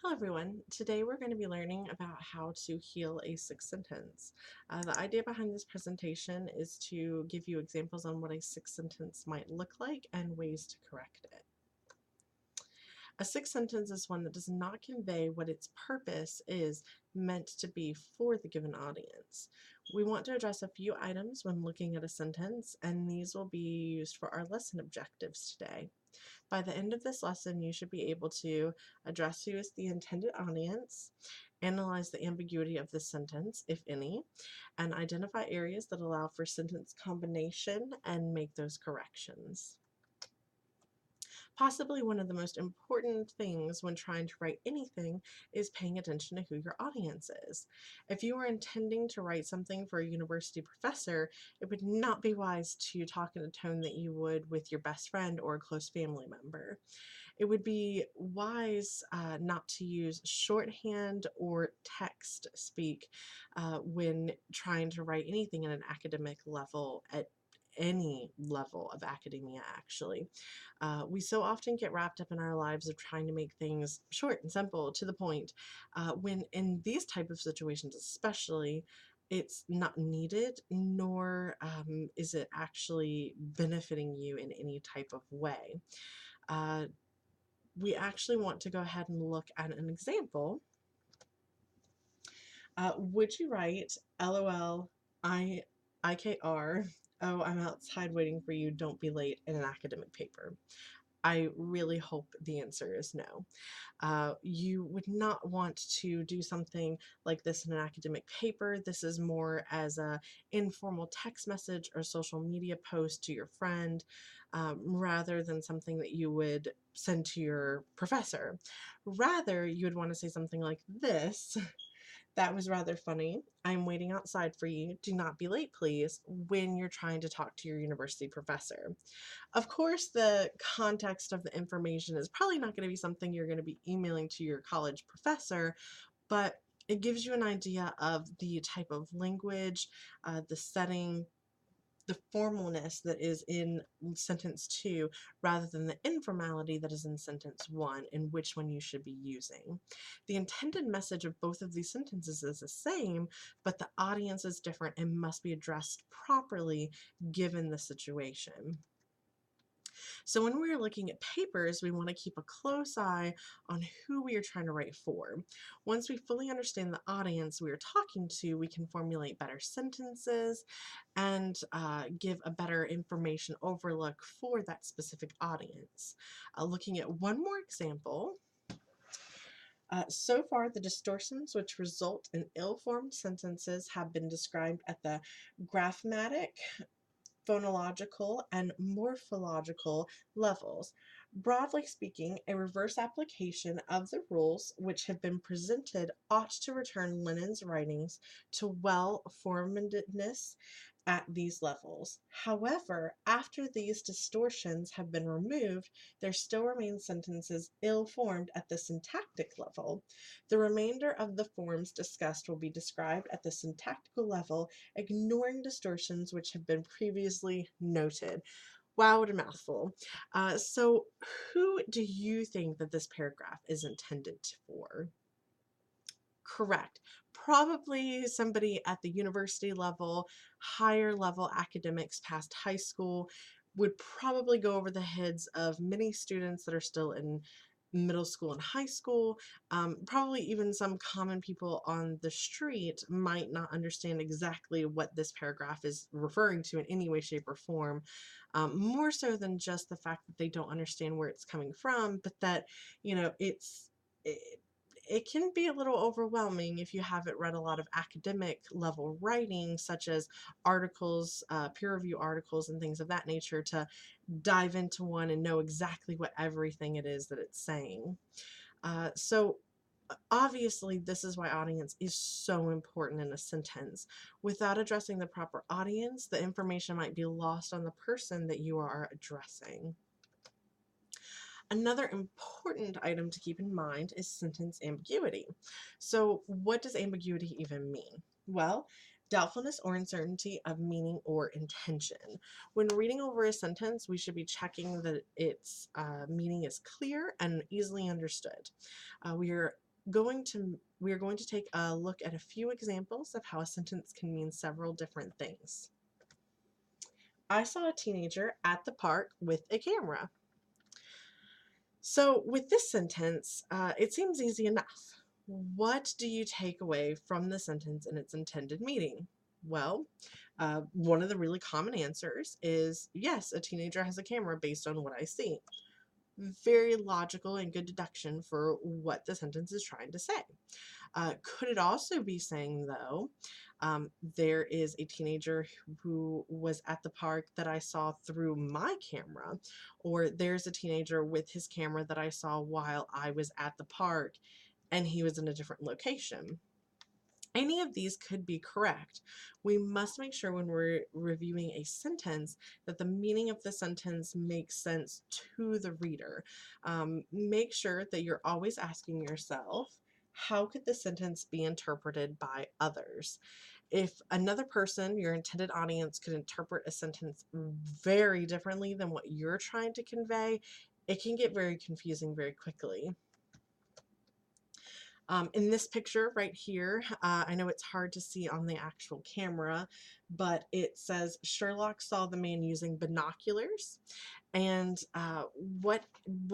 Hello everyone. Today we're going to be learning about how to heal a sick sentence. The idea behind this presentation is to give you examples on what a sick sentence might look like and ways to correct it. A sick sentence is one that does not convey what its purpose is meant to be for the given audience. We want to address a few items when looking at a sentence, and these will be used for our lesson objectives today. By the end of this lesson, you should be able to address who is the intended audience, analyze the ambiguity of the sentence, if any, and identify areas that allow for sentence combination and make those corrections. Possibly one of the most important things when trying to write anything is paying attention to who your audience is. If you are intending to write something for a university professor, it would not be wise to talk in a tone that you would with your best friend or a close family member. It would be wise not to use shorthand or text speak when trying to write anything at an academic level, at any level of academia, actually. We so often get wrapped up in our lives of trying to make things short and simple to the point, when in these type of situations especially, it's not needed, nor is it actually benefiting you in any type of way. Uh, we actually want to go ahead and look at an example. Would you write LOL, IKR, oh, I'm outside waiting for you, don't be late, in an academic paper? I really hope the answer is no. You would not want to do something like this in an academic paper. This is more as a informal text message or social media post to your friend, rather than something that you would send to your professor. Rather, you would want to say something like this. That was rather funny. I'm waiting outside for you. Do not be late, please, when you're trying to talk to your university professor. Of course, the context of the information is probably not going to be something you're going to be emailing to your college professor, but it gives you an idea of the type of language, the setting, the formalness that is in sentence 2 rather than the informality that is in sentence 1, and which one you should be using. The intended message of both of these sentences is the same, but the audience is different and must be addressed properly given the situation. So when we're looking at papers, we want to keep a close eye on who we are trying to write for. Once we fully understand the audience we are talking to, we can formulate better sentences and give a better information overlook for that specific audience. Looking at one more example, so far, the distortions which result in ill-formed sentences have been described at the grammatic, phonological, and morphological levels. Broadly speaking, a reverse application of the rules which have been presented ought to return Lenin's writings to well-formedness at these levels. However, after these distortions have been removed, there still remain sentences ill-formed at the syntactic level. The remainder of the forms discussed will be described at the syntactical level, ignoring distortions which have been previously noted. Wow, what a mouthful. So who do you think that this paragraph is intended for? Correct. Probably somebody at the university level, higher level academics past high school would probably go over the heads of many students that are still in middle school and high school. Probably even some common people on the street might not understand exactly what this paragraph is referring to in any way, shape, or form. More so than just the fact that they don't understand where it's coming from, but that, it can be a little overwhelming if you haven't read a lot of academic level writing, such as articles, peer review articles, and things of that nature, to dive into one and know exactly what everything it is that it's saying. So obviously, this is why audience is so important in a sentence. Without addressing the proper audience, the information might be lost on the person that you are addressing. Another important item to keep in mind is sentence ambiguity. So what does ambiguity even mean? Well, doubtfulness or uncertainty of meaning or intention. When reading over a sentence, we should be checking that its meaning is clear and easily understood. We are we're going to take a look at a few examples of how a sentence can mean several different things. I saw a teenager at the park with a camera. So with this sentence, it seems easy enough. What do you take away from the sentence and its intended meaning? Well, one of the really common answers is yes, a teenager has a camera based on what I see. Very logical and good deduction for what the sentence is trying to say. Could it also be saying, though, there is a teenager who was at the park that I saw through my camera, or there's a teenager with his camera that I saw while I was at the park and he was in a different location? Any of these could be correct. We must make sure when we're reviewing a sentence that the meaning of the sentence makes sense to the reader. Make sure that you're always asking yourself, how could the sentence be interpreted by others? If another person, your intended audience, could interpret a sentence very differently than what you're trying to convey, it can get very confusing very quickly. In this picture right here, I know it's hard to see on the actual camera, but it says Sherlock saw the man using binoculars. And what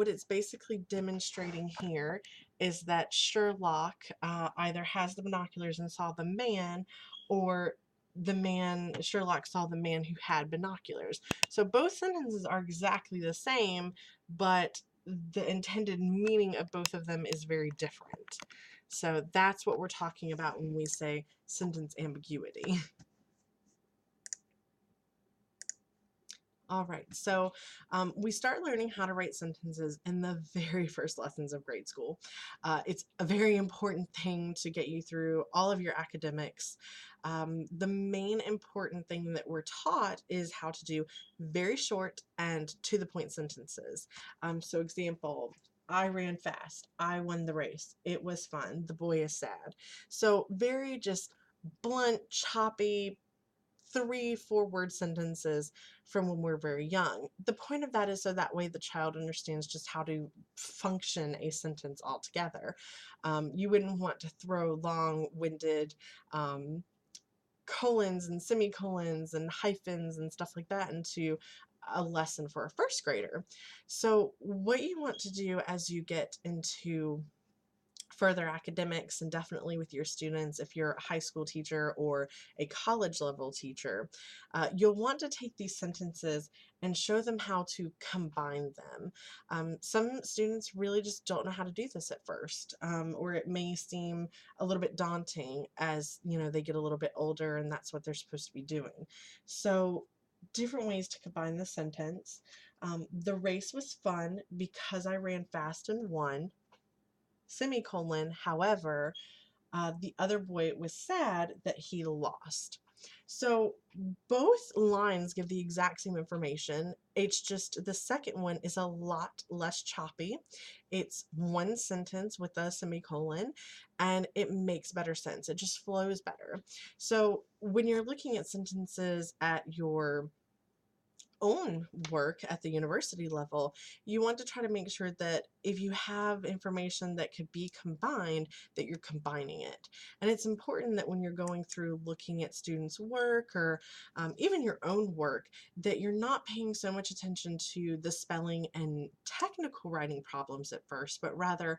it's basically demonstrating here is that Sherlock either has the binoculars and saw the man, or Sherlock saw the man who had binoculars. So both sentences are exactly the same, but the intended meaning of both of them is very different. So that's what we're talking about when we say sentence ambiguity. All right, so we start learning how to write sentences in the very first lessons of grade school. It's a very important thing to get you through all of your academics. The main important thing that we're taught is how to do very short and to the point sentences. So example, I ran fast. I won the race. It was fun. The boy is sad. So very just blunt, choppy, 3-4 word sentences from when we're very young. The point of that is so that way the child understands just how to function a sentence altogether. You wouldn't want to throw long-winded colons and semicolons and hyphens and stuff like that into a lesson for a first grader. So what you want to do as you get into further academics, and definitely with your students, if you're a high school teacher or a college level teacher, you'll want to take these sentences and show them how to combine them. Some students really just don't know how to do this at first, or it may seem a little bit daunting as they get a little bit older and that's what they're supposed to be doing. So different ways to combine the sentence. The race was fun because I ran fast and won, semicolon, however, the other boy was sad that he lost. So both lines give the exact same information. It's just the second one is a lot less choppy. It's one sentence with a semicolon, and it makes better sense. It just flows better. So when you're looking at sentences at your own work at the university level, you want to try to make sure that if you have information that could be combined, that you're combining it. And it's important that when you're going through looking at students' work, or even your own work, that you're not paying so much attention to the spelling and technical writing problems at first, but rather,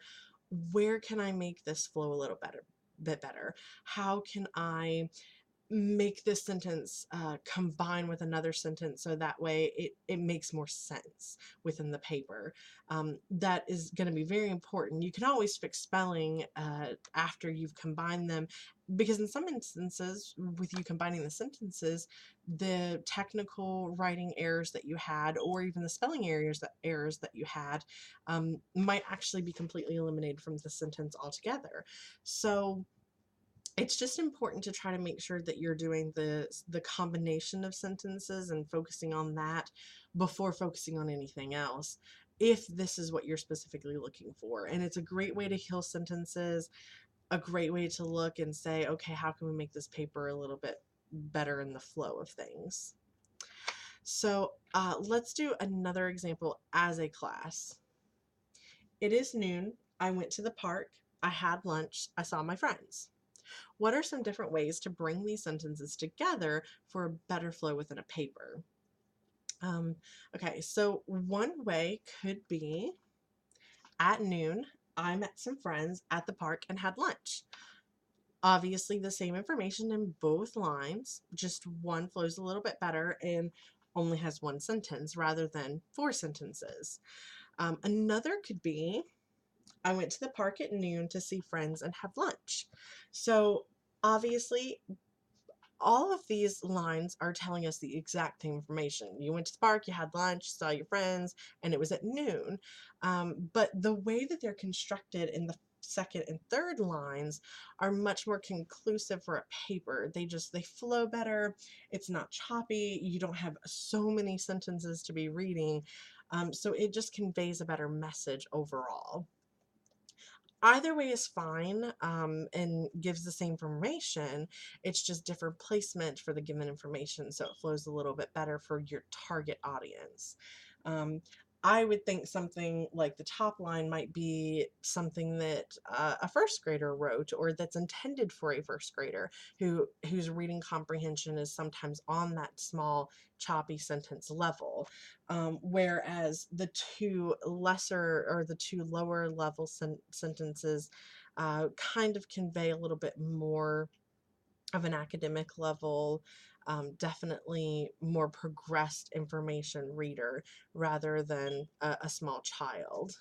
where can I make this flow a little bit better? How can I make this sentence combine with another sentence so that way it makes more sense within the paper? That is going to be very important. You can always fix spelling after you've combined them, because in some instances, with you combining the sentences, the technical writing errors that you had, or even the spelling errors that you had, might actually be completely eliminated from the sentence altogether. So it's just important to try to make sure that you're doing the combination of sentences and focusing on that before focusing on anything else, if this is what you're specifically looking for. And it's a great way to heal sentences, a great way to look and say, okay, how can we make this paper a little bit better in the flow of things? So let's do another example as a class. It is noon. I went to the park. I had lunch, I saw my friends. What are some different ways to bring these sentences together for a better flow within a paper? Um, okay, so one way could be at noon, I met some friends at the park and had lunch. Obviously, the same information in both lines, just one flows a little bit better and only has one sentence rather than four sentences. Another could be I went to the park at noon to see friends and have lunch. So, obviously, all of these lines are telling us the exact same information. You went to the park, you had lunch, saw your friends, and it was at noon. But the way that they're constructed in the second and third lines are much more conclusive for a paper. They flow better. It's not choppy. You don't have so many sentences to be reading. So it just conveys a better message overall. Either way is fine, and gives the same information. It's just different placement for the given information, so it flows a little bit better for your target audience. Um, I would think something like the top line might be something that a first grader wrote, or that's intended for a first grader whose reading comprehension is sometimes on that small, choppy sentence level. Whereas the two lesser or the two lower level sentences kind of convey a little bit more of an academic level, definitely more progressed information reader rather than a small child.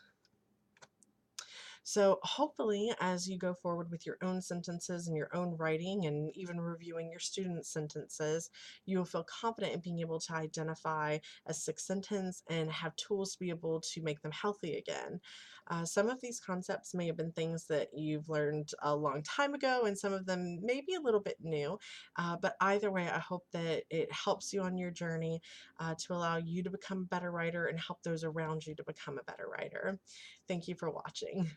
So, hopefully, as you go forward with your own sentences and your own writing and even reviewing your students' sentences, you will feel confident in being able to identify a sick sentence and have tools to be able to make them healthy again. Some of these concepts may have been things that you've learned a long time ago, and some of them may be a little bit new. But either way, I hope that it helps you on your journey to allow you to become a better writer and help those around you to become a better writer. Thank you for watching.